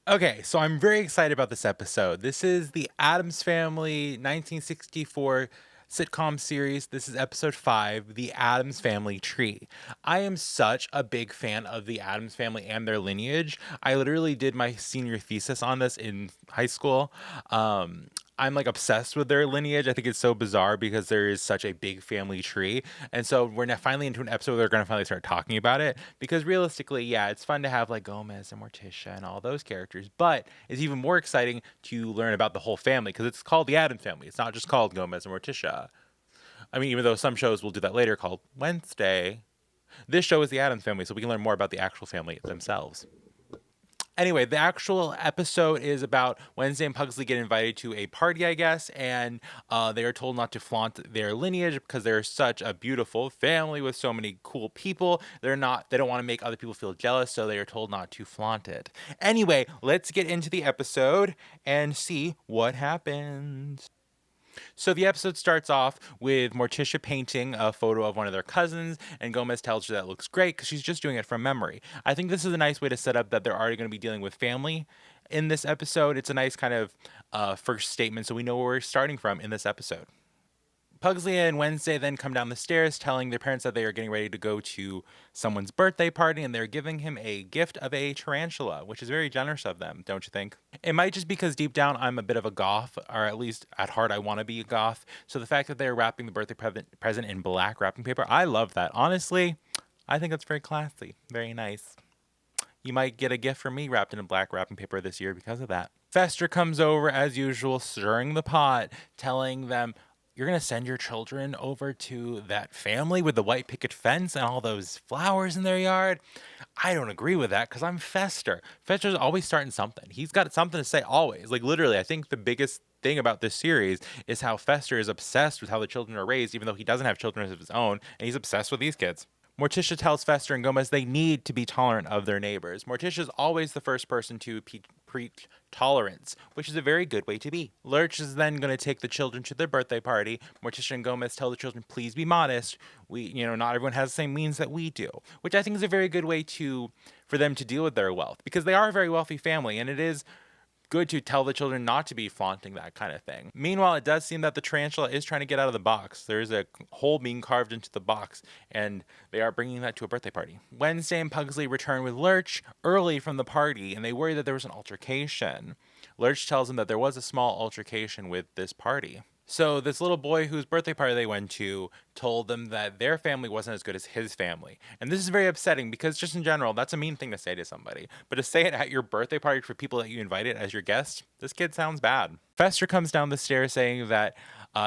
Okay, so I'm very excited about this episode. This is the Addams Family 1964 sitcom series. This is episode 5, The Addams Family Tree. I am such a big fan of the Addams family and their lineage. I literally did my senior thesis on this in high school. Um, I'm like obsessed with their lineage. I think it's so bizarre because there is such a big family tree. And so we're now finally into an episode where they're going to finally start talking about it. Because realistically, yeah, it's fun to have like Gomez and Morticia and all those characters. But it's even more exciting to learn about the whole family because it's called the Addams Family. It's not just called Gomez and Morticia. I mean, even though some shows will do that later called Wednesday, this show is the Addams Family, so we can learn more about the actual family themselves. Anyway, the actual episode is about Wednesday and Pugsley get invited to a party, I guess, and they are told not to flaunt their lineage because they're such a beautiful family with so many cool people. They don't want to make other people feel jealous, so they are told not to flaunt it. Anyway, let's get into the episode and see what happens. So the episode starts off with Morticia painting a photo of one of their cousins, and Gomez tells her that looks great because she's just doing it from memory. I think this is a nice way to set up that they're already going to be dealing with family in this episode. It's a nice kind of first statement, so we know where we're starting from in this episode. Pugsley and Wednesday then come down the stairs telling their parents that they are getting ready to go to someone's birthday party and they're giving him a gift of a tarantula, which is very generous of them, don't you think? It might just because deep down I'm a bit of a goth, or at least at heart I want to be a goth. So the fact that they're wrapping the birthday present in black wrapping paper, I love that. Honestly, I think that's very classy, very nice. You might get a gift from me wrapped in a black wrapping paper this year because of that. Fester comes over as usual, stirring the pot, telling them, "You're going to send your children over to that family with the white picket fence and all those flowers in their yard?" I don't agree with that because I'm Fester. Fester's always starting something. He's got something to say always. Like, literally, I think the biggest thing about this series is how Fester is obsessed with how the children are raised, even though he doesn't have children of his own, and he's obsessed with these kids. Morticia tells Fester and Gomez they need to be tolerant of their neighbors. Morticia is always the first person to preach tolerance, which is a very good way to be. Lurch is then going to take the children to their birthday party. Morticia and Gomez tell the children, please be modest. Not everyone has the same means that we do, which I think is a very good way for them to deal with their wealth because they are a very wealthy family, and it is good to tell the children not to be flaunting that kind of thing. Meanwhile, it does seem that the tarantula is trying to get out of the box. There's a hole being carved into the box, and they are bringing that to a birthday party. Wednesday and Pugsley return with Lurch early from the party, and they worry that there was an altercation. Lurch tells them that there was a small altercation with this party. So this little boy whose birthday party they went to told them that their family wasn't as good as his family. And this is very upsetting because just in general, that's a mean thing to say to somebody. But to say it at your birthday party for people that you invited as your guests, this kid sounds bad. Fester comes down the stairs saying that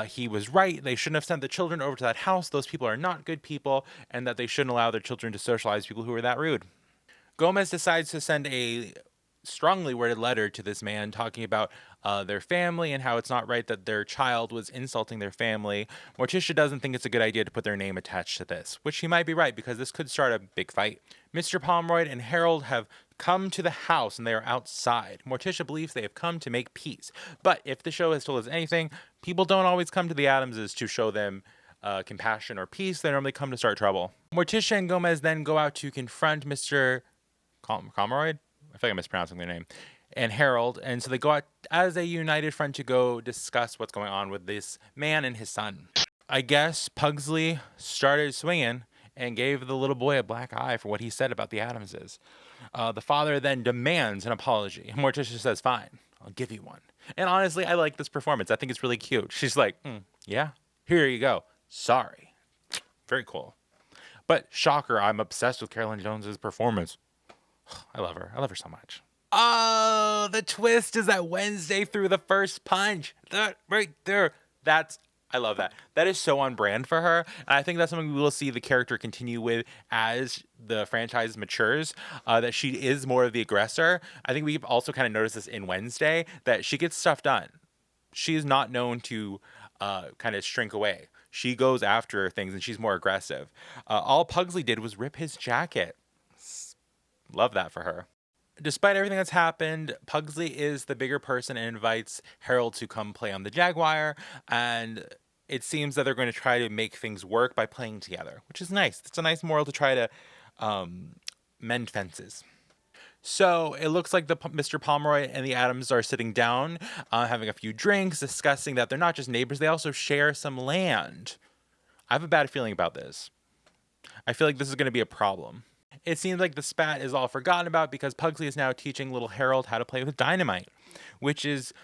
he was right. They shouldn't have sent the children over to that house. Those people are not good people, and that they shouldn't allow their children to socialize with people who are that rude. Gomez decides to send a strongly worded letter to this man talking about their family and how it's not right that their child was insulting their family. Morticia doesn't think it's a good idea to put their name attached to this, which he might be right because this could start a big fight. Mr. Pomeroy and Harold have come to the house and they are outside. Morticia believes they have come to make peace. But if the show has told us anything, people don't always come to the Addamses to show them compassion or peace. They normally come to start trouble. Morticia and Gomez then go out to confront Mr. Pomeroy. I feel like I'm mispronouncing their name, and Harold. And so they go out as a united front to go discuss what's going on with this man and his son. I guess Pugsley started swinging and gave the little boy a black eye for what he said about the Addamses. The father then demands an apology. Morticia says, fine, I'll give you one. And honestly, I like this performance. I think it's really cute. She's like, yeah, here you go. Sorry. Very cool. But shocker, I'm obsessed with Carolyn Jones's performance. I love her. I love her so much. Oh, the twist is that Wednesday threw the first punch. That right there. I love that. That is so on brand for her. And I think that's something we will see the character continue with as the franchise matures, that she is more of the aggressor. I think we've also kind of noticed this in Wednesday, that she gets stuff done. She is not known to kind of shrink away. She goes after things and she's more aggressive. All Pugsley did was rip his jacket. Love that for her. Despite everything that's happened, Pugsley is the bigger person and invites Harold to come play on the Jaguar. And it seems that they're going to try to make things work by playing together, which is nice. It's a nice moral to try to mend fences. So it looks like Mr. Pomeroy and the Addams are sitting down, having a few drinks, discussing that they're not just neighbors, they also share some land. I have a bad feeling about this. I feel like this is going to be a problem. It seems like the spat is all forgotten about because Pugsley is now teaching little Harold how to play with dynamite, which is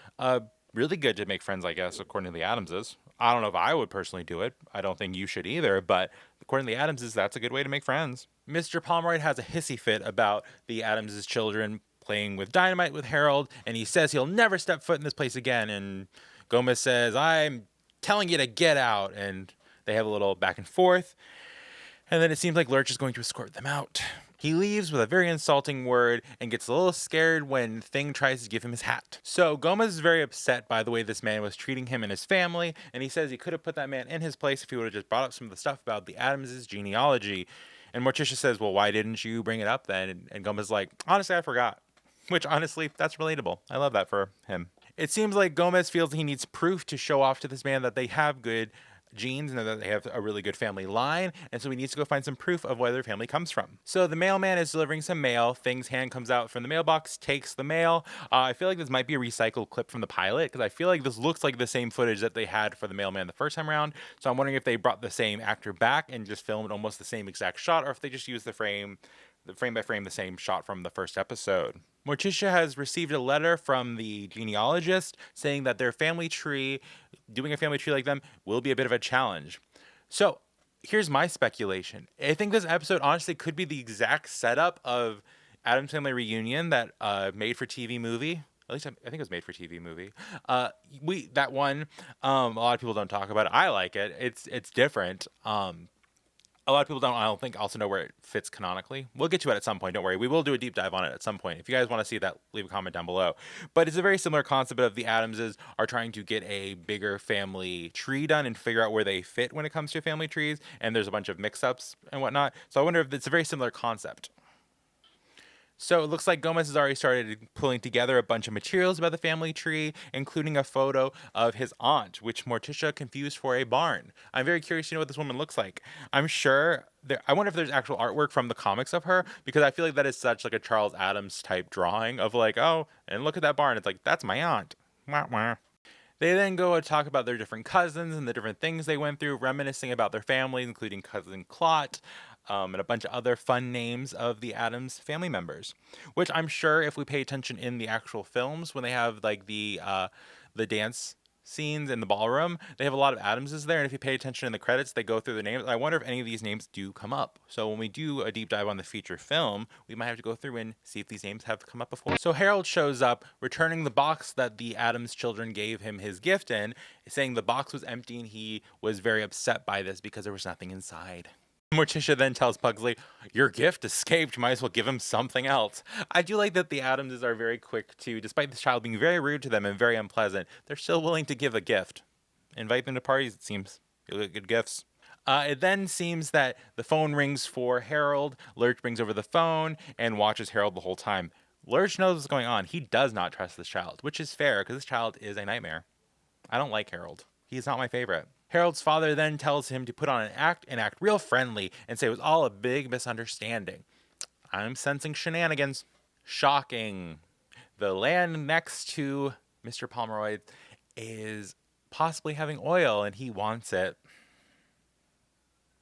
really good to make friends, I guess, according to the Addamses. I don't know if I would personally do it. I don't think you should either, but according to the Addamses, that's a good way to make friends. Mr. Pomeroy has a hissy fit about the Addamses' children playing with dynamite with Harold, and he says he'll never step foot in this place again. And Gomez says, "I'm telling you to get out." And they have a little back and forth. And then it seems like Lurch is going to escort them out. He leaves with a very insulting word and gets a little scared when Thing tries to give him his hat. So Gomez is very upset by the way this man was treating him and his family, and he says he could have put that man in his place if he would have just brought up some of the stuff about the Addams' genealogy. And Morticia says, "Well, why didn't you bring it up then?" And Gomez is like, "Honestly, I forgot." Which, honestly, that's relatable. I love that for him. It seems like Gomez feels he needs proof to show off to this man that they have good genes and that they have a really good family line, and so he needs to go find some proof of where their family comes from. So the mailman is delivering some mail. Thing's hand comes out from the mailbox, takes the mail. I feel like this might be a recycled clip from the pilot because I feel like this looks like the same footage that they had for the mailman the first time around. So I'm wondering if they brought the same actor back and just filmed almost the same exact shot, or if they just used the frame by frame, the same shot from the first episode. Morticia has received a letter from the genealogist saying that their family tree, doing a family tree like them, will be a bit of a challenge. So here's my speculation. I think this episode honestly could be the exact setup of Addams Family Reunion, that made-for-TV movie. At least I think it was made for TV movie. That one. A lot of people don't talk about it. I like it. It's different. A lot of people I don't think, also know where it fits canonically. We'll get to it at some point. Don't worry. We will do a deep dive on it at some point. If you guys want to see that, leave a comment down below. But it's a very similar concept of the Addamses are trying to get a bigger family tree done and figure out where they fit when it comes to family trees. And there's a bunch of mix-ups and whatnot. So I wonder if it's a very similar concept. So it looks like Gomez has already started pulling together a bunch of materials about the family tree, including a photo of his aunt, which Morticia confused for a barn. I'm very curious to know what this woman looks like. I'm sure I wonder if there's actual artwork from the comics of her, because I feel like that is such like a Charles Addams type drawing of like, oh, and look at that barn. It's like, that's my aunt. Wah, wah. They then go and talk about their different cousins and the different things they went through, reminiscing about their families, including Cousin Clot, and a bunch of other fun names of the Addams family members. Which I'm sure if we pay attention in the actual films, when they have like the dance scenes in the ballroom, they have a lot of Addamses there, and if you pay attention in the credits, they go through the names. I wonder if any of these names do come up. So when we do a deep dive on the feature film, we might have to go through and see if these names have come up before. So Harold shows up, returning the box that the Addams children gave him his gift in, saying the box was empty, and he was very upset by this because there was nothing inside. Morticia then tells Pugsley, "Your gift escaped, you might as well give him something else." I do like that the Addamses are very quick to, despite this child being very rude to them and very unpleasant, they're still willing to give a gift. Invite them to parties, it seems. You'll get good gifts. It then seems that the phone rings for Harold. Lurch brings over the phone and watches Harold the whole time. Lurch knows what's going on. He does not trust this child, which is fair because this child is a nightmare. I don't like Harold. He's not my favorite. Harold's father then tells him to put on an act and act real friendly and say it was all a big misunderstanding. I'm sensing shenanigans. Shocking. The land next to Mr. Pomeroy is possibly having oil and he wants it.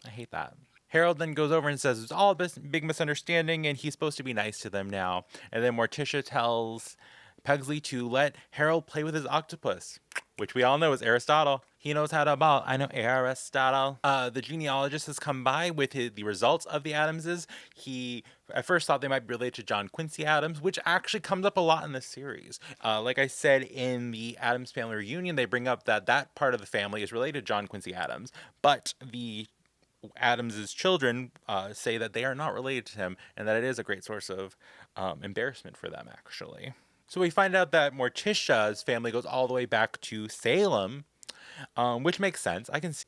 I hate that. Harold then goes over and says it's all a big misunderstanding and he's supposed to be nice to them now. And then Morticia tells Pugsley to let Harold play with his octopus, which we all know is Aristotle. He knows how to ball. I know Aristotle. The genealogist has come by with the results of the Addamses. He at first thought they might be related to John Quincy Adams, which actually comes up a lot in this series. Like I said, in the Addams Family Reunion, they bring up that part of the family is related to John Quincy Adams, but the Adams's children say that they are not related to him and that it is a great source of embarrassment for them, actually. So we find out that Morticia's family goes all the way back to Salem, which makes sense. I can see.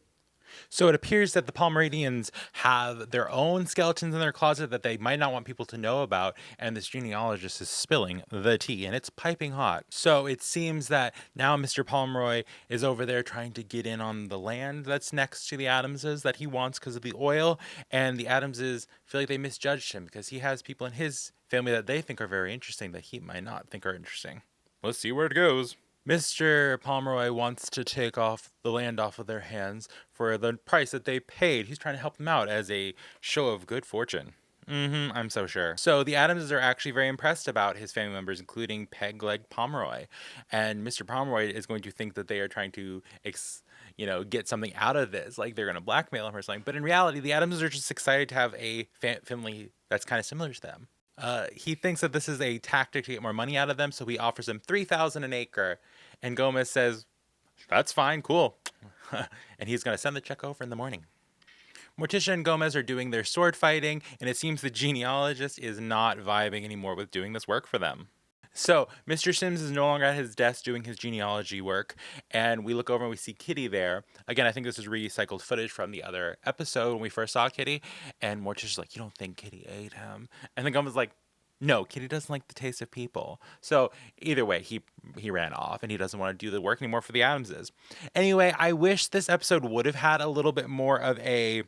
So it appears that the Pomeranians have their own skeletons in their closet that they might not want people to know about, and this genealogist is spilling the tea, and it's piping hot. So it seems that now Mr. Pomeroy is over there trying to get in on the land that's next to the Adamses that he wants because of the oil, and the Adamses feel like they misjudged him because he has people in his family that they think are very interesting that he might not think are interesting. Let's see where it goes. Mr. Pomeroy wants to take off the land off of their hands for the price that they paid. He's trying to help them out as a show of good fortune. I'm so sure. So the Adamses are actually very impressed about his family members, including Pegleg Pomeroy. And Mr. Pomeroy is going to think that they are trying to get something out of this, like they're going to blackmail him or something. But in reality, the Adamses are just excited to have a family that's kind of similar to them. He thinks that this is a tactic to get more money out of them, so he offers them $3,000 an acre. And Gomez says, "That's fine, cool." And he's going to send the check over in the morning. Morticia and Gomez are doing their sword fighting, and it seems the genealogist is not vibing anymore with doing this work for them. So Mr. Sims is no longer at his desk doing his genealogy work, and we look over and we see Kitty there. Again, I think this is recycled footage from the other episode when we first saw Kitty, and Morticia's like, "You don't think Kitty ate him?" And then Gomez is like, "No, Kitty doesn't like the taste of people." So either way, he ran off, and he doesn't want to do the work anymore for the Adamses. Anyway, I wish this episode would have had a little bit more of a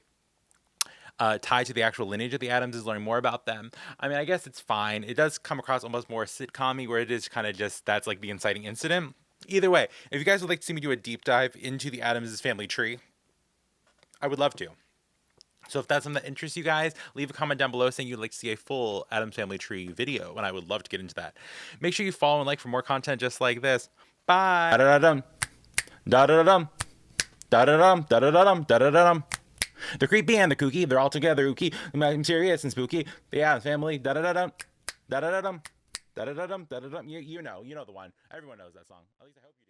tied to the actual lineage of the Adamses, learning more about them. I mean, I guess it's fine. It does come across almost more sitcom-y, where it is kind of just, that's like the inciting incident. Either way, if you guys would like to see me do a deep dive into the Addams family tree, I would love to. So if that's something that interests you guys, leave a comment down below saying you'd like to see a full Addams Family Tree video, and I would love to get into that. Make sure you follow and like for more content just like this. Bye. Da-da-da-dum. Da-da-da-dum. Da-da-da-dum. Da-da-da-dum. Da-da-da-dum. The creepy and the kooky, they're all together ooky, mysterious and spooky. The Addams Family. Da-da-da-dum. Da-da-da-dum. Da-da-da-dum. Da-da-dum. You know the one. Everyone knows that song. At least I hope you do.